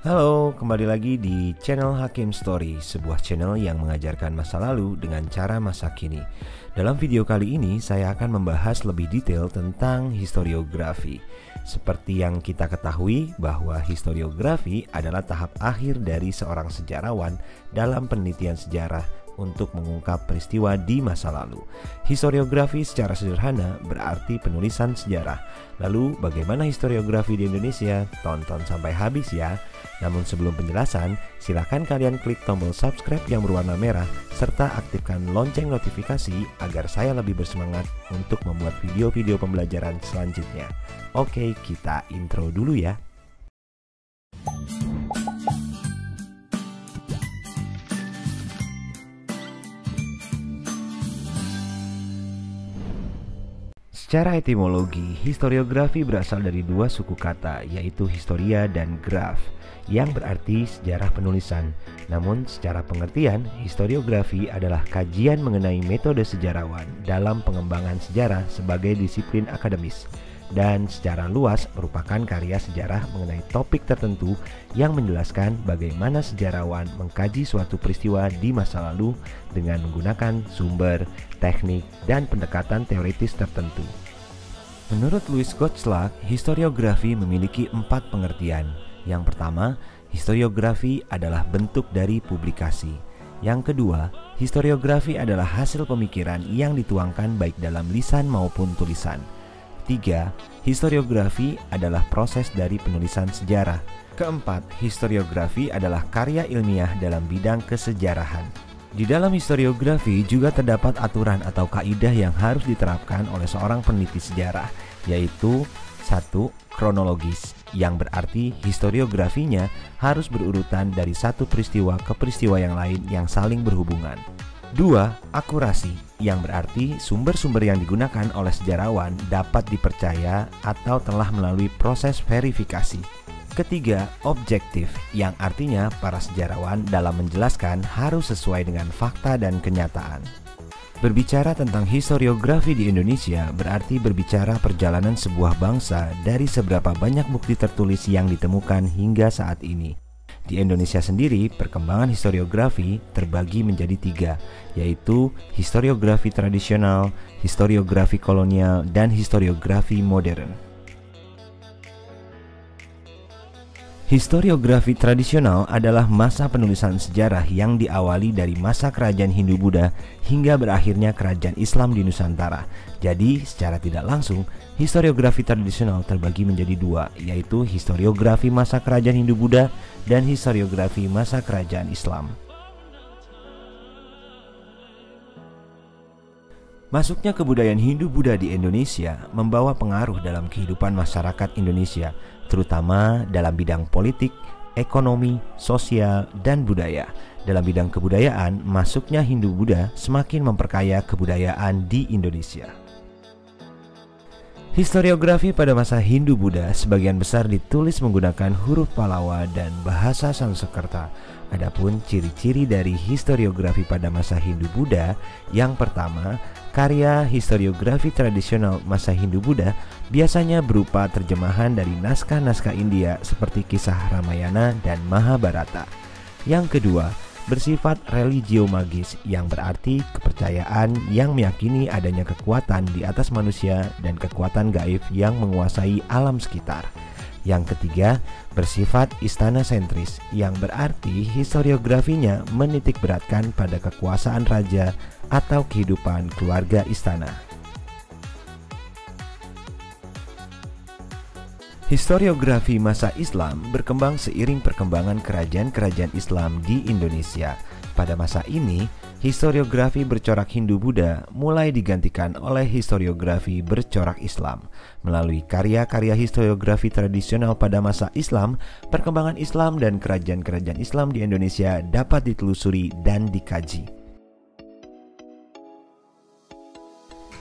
Halo, kembali lagi di channel Hakim Story, sebuah channel yang mengajarkan masa lalu dengan cara masa kini. Dalam video kali ini, saya akan membahas lebih detail tentang historiografi. Seperti yang kita ketahui bahwa historiografi adalah tahap akhir dari seorang sejarawan dalam penelitian sejarah untuk mengungkap peristiwa di masa lalu. Historiografi secara sederhana berarti penulisan sejarah. Lalu bagaimana historiografi di Indonesia? Tonton sampai habis ya. Namun sebelum penjelasan, silakan kalian klik tombol subscribe yang berwarna merah serta aktifkan lonceng notifikasi agar saya lebih bersemangat untuk membuat video-video pembelajaran selanjutnya. Oke, kita intro dulu ya. Secara etimologi, historiografi berasal dari dua suku kata, yaitu historia dan graf, yang berarti sejarah penulisan. Namun secara pengertian, historiografi adalah kajian mengenai metode sejarawan dalam pengembangan sejarah sebagai disiplin akademis, dan secara luas merupakan karya sejarah mengenai topik tertentu yang menjelaskan bagaimana sejarawan mengkaji suatu peristiwa di masa lalu dengan menggunakan sumber, teknik, dan pendekatan teoritis tertentu. Menurut Louis Gottschalk, historiografi memiliki 4 pengertian. Yang pertama, historiografi adalah bentuk dari publikasi. Yang kedua, historiografi adalah hasil pemikiran yang dituangkan baik dalam lisan maupun tulisan. 3. Historiografi adalah proses dari penulisan sejarah. Keempat, historiografi adalah karya ilmiah dalam bidang kesejarahan. Di dalam historiografi juga terdapat aturan atau kaidah yang harus diterapkan oleh seorang peneliti sejarah, yaitu 1. Kronologis, yang berarti historiografinya harus berurutan dari satu peristiwa ke peristiwa yang lain yang saling berhubungan. 2. Akurasi, yang berarti sumber-sumber yang digunakan oleh sejarawan dapat dipercaya atau telah melalui proses verifikasi. Ketiga, objektif, yang artinya para sejarawan dalam menjelaskan harus sesuai dengan fakta dan kenyataan. Berbicara tentang historiografi di Indonesia berarti berbicara perjalanan sebuah bangsa dari seberapa banyak bukti tertulis yang ditemukan hingga saat ini. Di Indonesia sendiri, perkembangan historiografi terbagi menjadi 3, yaitu historiografi tradisional, historiografi kolonial, dan historiografi modern. Historiografi tradisional adalah masa penulisan sejarah yang diawali dari masa kerajaan Hindu-Buddha hingga berakhirnya kerajaan Islam di Nusantara. Jadi, secara tidak langsung, historiografi tradisional terbagi menjadi 2, yaitu historiografi masa kerajaan Hindu-Buddha dan historiografi masa kerajaan Islam. Masuknya kebudayaan Hindu-Buddha di Indonesia membawa pengaruh dalam kehidupan masyarakat Indonesia, terutama dalam bidang politik, ekonomi, sosial, dan budaya. Dalam bidang kebudayaan, masuknya Hindu-Buddha semakin memperkaya kebudayaan di Indonesia. Historiografi pada masa Hindu-Buddha sebagian besar ditulis menggunakan huruf Pallawa dan bahasa Sanskerta. Adapun ciri-ciri dari historiografi pada masa Hindu-Buddha, yang pertama, karya historiografi tradisional masa Hindu-Buddha biasanya berupa terjemahan dari naskah-naskah India seperti kisah Ramayana dan Mahabharata. Yang kedua, bersifat religio-magis, yang berarti kepercayaan yang meyakini adanya kekuatan di atas manusia dan kekuatan gaib yang menguasai alam sekitar. Yang ketiga, bersifat istana sentris, yang berarti historiografinya menitik beratkan pada kekuasaan raja atau kehidupan keluarga istana. Historiografi masa Islam berkembang seiring perkembangan kerajaan-kerajaan Islam di Indonesia. Pada masa ini, historiografi bercorak Hindu-Buddha mulai digantikan oleh historiografi bercorak Islam. Melalui karya-karya historiografi tradisional pada masa Islam, perkembangan Islam dan kerajaan-kerajaan Islam di Indonesia dapat ditelusuri dan dikaji.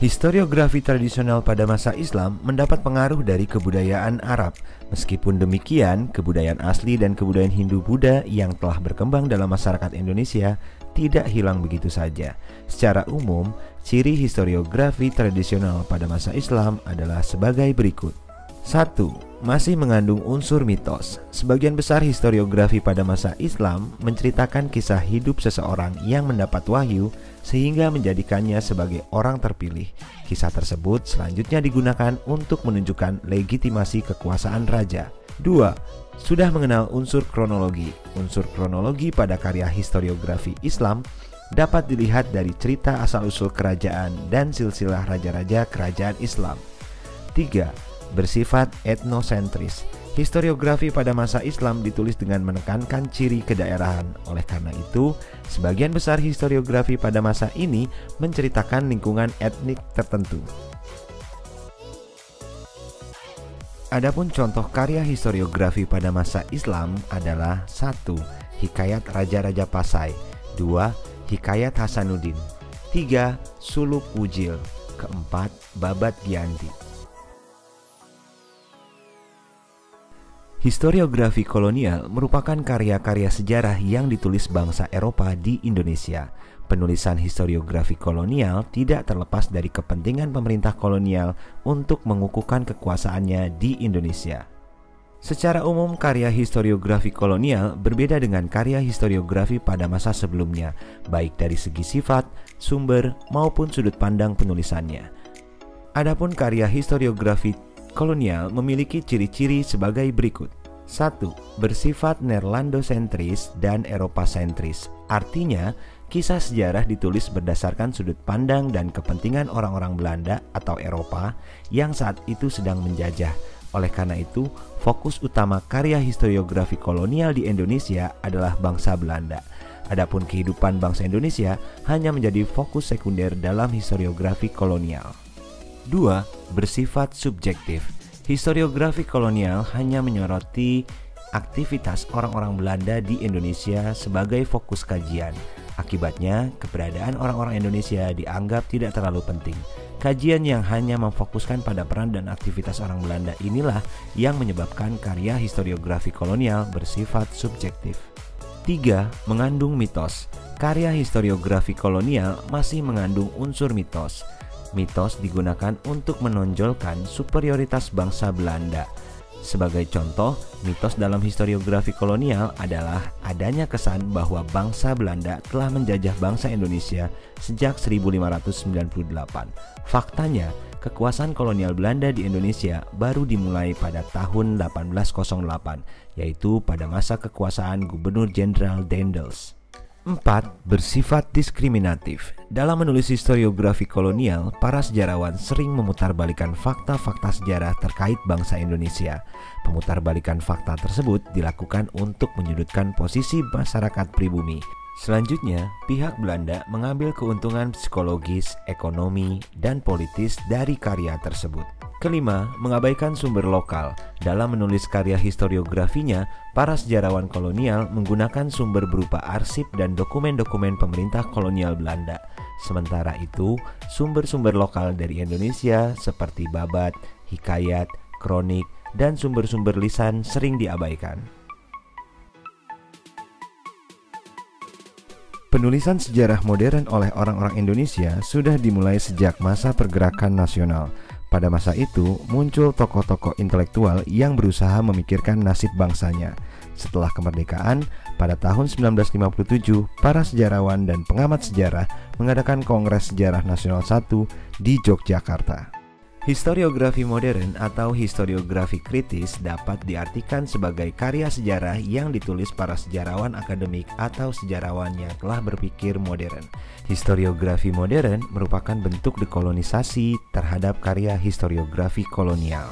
Historiografi tradisional pada masa Islam mendapat pengaruh dari kebudayaan Arab. Meskipun demikian, kebudayaan asli dan kebudayaan Hindu-Buddha yang telah berkembang dalam masyarakat Indonesia tidak hilang begitu saja. Secara umum, ciri historiografi tradisional pada masa Islam adalah sebagai berikut. 1. Masih mengandung unsur mitos. Sebagian besar historiografi pada masa Islam menceritakan kisah hidup seseorang yang mendapat wahyu sehingga menjadikannya sebagai orang terpilih. Kisah tersebut selanjutnya digunakan untuk menunjukkan legitimasi kekuasaan raja. 2. Sudah mengenal unsur kronologi. Unsur kronologi pada karya historiografi Islam dapat dilihat dari cerita asal-usul kerajaan dan silsilah raja-raja kerajaan Islam. 3. Bersifat etnosentris. Historiografi pada masa Islam ditulis dengan menekankan ciri kedaerahan. Oleh karena itu, sebagian besar historiografi pada masa ini menceritakan lingkungan etnik tertentu. Adapun contoh karya historiografi pada masa Islam adalah 1. Hikayat Raja-Raja Pasai. 2. Hikayat Hasanuddin. 3. Suluk Wujil. 4. Babad Giyanti. Historiografi kolonial merupakan karya-karya sejarah yang ditulis bangsa Eropa di Indonesia. Penulisan historiografi kolonial tidak terlepas dari kepentingan pemerintah kolonial untuk mengukuhkan kekuasaannya di Indonesia. Secara umum, karya historiografi kolonial berbeda dengan karya historiografi pada masa sebelumnya, baik dari segi sifat, sumber, maupun sudut pandang penulisannya. Adapun karya historiografi kolonial memiliki ciri-ciri sebagai berikut. 1. Bersifat Nerlandosentris dan Eropa-sentris. Artinya, kisah sejarah ditulis berdasarkan sudut pandang dan kepentingan orang-orang Belanda atau Eropa yang saat itu sedang menjajah. Oleh karena itu, fokus utama karya historiografi kolonial di Indonesia adalah bangsa Belanda. Adapun kehidupan bangsa Indonesia hanya menjadi fokus sekunder dalam historiografi kolonial. 2. Bersifat subjektif. Historiografi kolonial hanya menyoroti aktivitas orang-orang Belanda di Indonesia sebagai fokus kajian. Akibatnya, keberadaan orang-orang Indonesia dianggap tidak terlalu penting. Kajian yang hanya memfokuskan pada peran dan aktivitas orang Belanda inilah yang menyebabkan karya historiografi kolonial bersifat subjektif. 3. Mengandung mitos. Karya historiografi kolonial masih mengandung unsur mitos. Mitos digunakan untuk menonjolkan superioritas bangsa Belanda. Sebagai contoh, mitos dalam historiografi kolonial adalah adanya kesan bahwa bangsa Belanda telah menjajah bangsa Indonesia sejak 1598. Faktanya, kekuasaan kolonial Belanda di Indonesia baru dimulai pada tahun 1808, yaitu pada masa kekuasaan Gubernur Jenderal Daendels. 4. Bersifat diskriminatif. Dalam menulis historiografi kolonial, para sejarawan sering memutarbalikan fakta-fakta sejarah terkait bangsa Indonesia. Pemutarbalikan fakta tersebut dilakukan untuk menyudutkan posisi masyarakat pribumi. Selanjutnya, pihak Belanda mengambil keuntungan psikologis, ekonomi, dan politis dari karya tersebut. 5. Mengabaikan sumber lokal. Dalam menulis karya historiografinya, para sejarawan kolonial menggunakan sumber berupa arsip dan dokumen-dokumen pemerintah kolonial Belanda. Sementara itu, sumber-sumber lokal dari Indonesia seperti babat, hikayat, kronik, dan sumber-sumber lisan sering diabaikan. Penulisan sejarah modern oleh orang-orang Indonesia sudah dimulai sejak masa pergerakan nasional. Pada masa itu, muncul tokoh-tokoh intelektual yang berusaha memikirkan nasib bangsanya. Setelah kemerdekaan, pada tahun 1957, para sejarawan dan pengamat sejarah mengadakan Kongres Sejarah Nasional I di Yogyakarta. Historiografi modern atau historiografi kritis dapat diartikan sebagai karya sejarah yang ditulis para sejarawan akademik atau sejarawan yang telah berpikir modern. Historiografi modern merupakan bentuk dekolonisasi terhadap karya historiografi kolonial.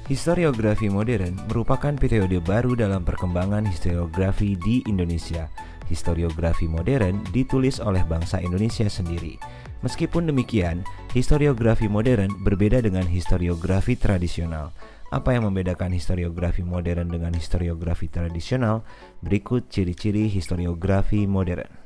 Historiografi modern merupakan periode baru dalam perkembangan historiografi di Indonesia. Historiografi modern ditulis oleh bangsa Indonesia sendiri. Meskipun demikian, historiografi modern berbeda dengan historiografi tradisional. Apa yang membedakan historiografi modern dengan historiografi tradisional? Berikut ciri-ciri historiografi modern.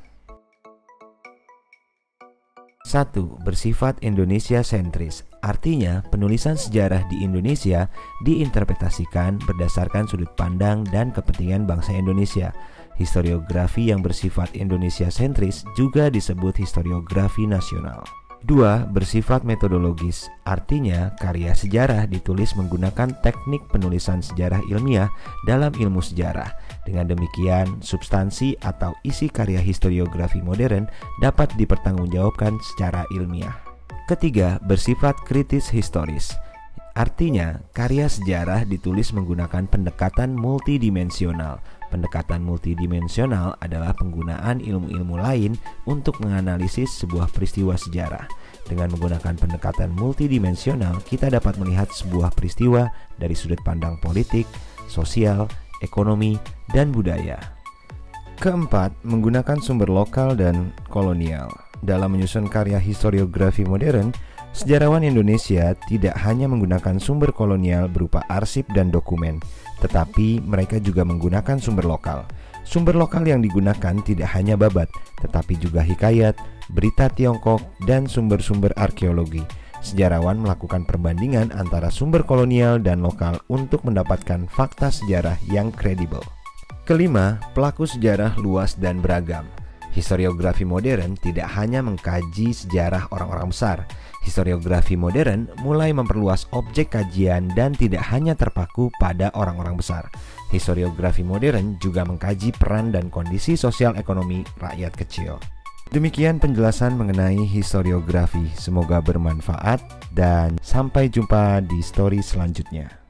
1. Bersifat Indonesia sentris. Artinya, penulisan sejarah di Indonesia diinterpretasikan berdasarkan sudut pandang dan kepentingan bangsa Indonesia. Historiografi yang bersifat Indonesia sentris juga disebut historiografi nasional. 2. Bersifat metodologis, artinya karya sejarah ditulis menggunakan teknik penulisan sejarah ilmiah dalam ilmu sejarah. Dengan demikian, substansi atau isi karya historiografi modern dapat dipertanggungjawabkan secara ilmiah. Ketiga, bersifat kritis historis. Artinya, karya sejarah ditulis menggunakan pendekatan multidimensional. Pendekatan multidimensional adalah penggunaan ilmu-ilmu lain untuk menganalisis sebuah peristiwa sejarah. Dengan menggunakan pendekatan multidimensional, kita dapat melihat sebuah peristiwa dari sudut pandang politik, sosial, ekonomi, dan budaya. Keempat, menggunakan sumber lokal dan kolonial. Dalam menyusun karya historiografi modern, sejarawan Indonesia tidak hanya menggunakan sumber kolonial berupa arsip dan dokumen, tetapi mereka juga menggunakan sumber lokal. Sumber lokal yang digunakan tidak hanya babat, tetapi juga hikayat, berita Tiongkok, dan sumber-sumber arkeologi. Sejarawan melakukan perbandingan antara sumber kolonial dan lokal untuk mendapatkan fakta sejarah yang kredibel. Kelima, pelaku sejarah luas dan beragam. Historiografi modern tidak hanya mengkaji sejarah orang-orang besar. Historiografi modern mulai memperluas objek kajian dan tidak hanya terpaku pada orang-orang besar. Historiografi modern juga mengkaji peran dan kondisi sosial ekonomi rakyat kecil. Demikian penjelasan mengenai historiografi. Semoga bermanfaat dan sampai jumpa di story selanjutnya.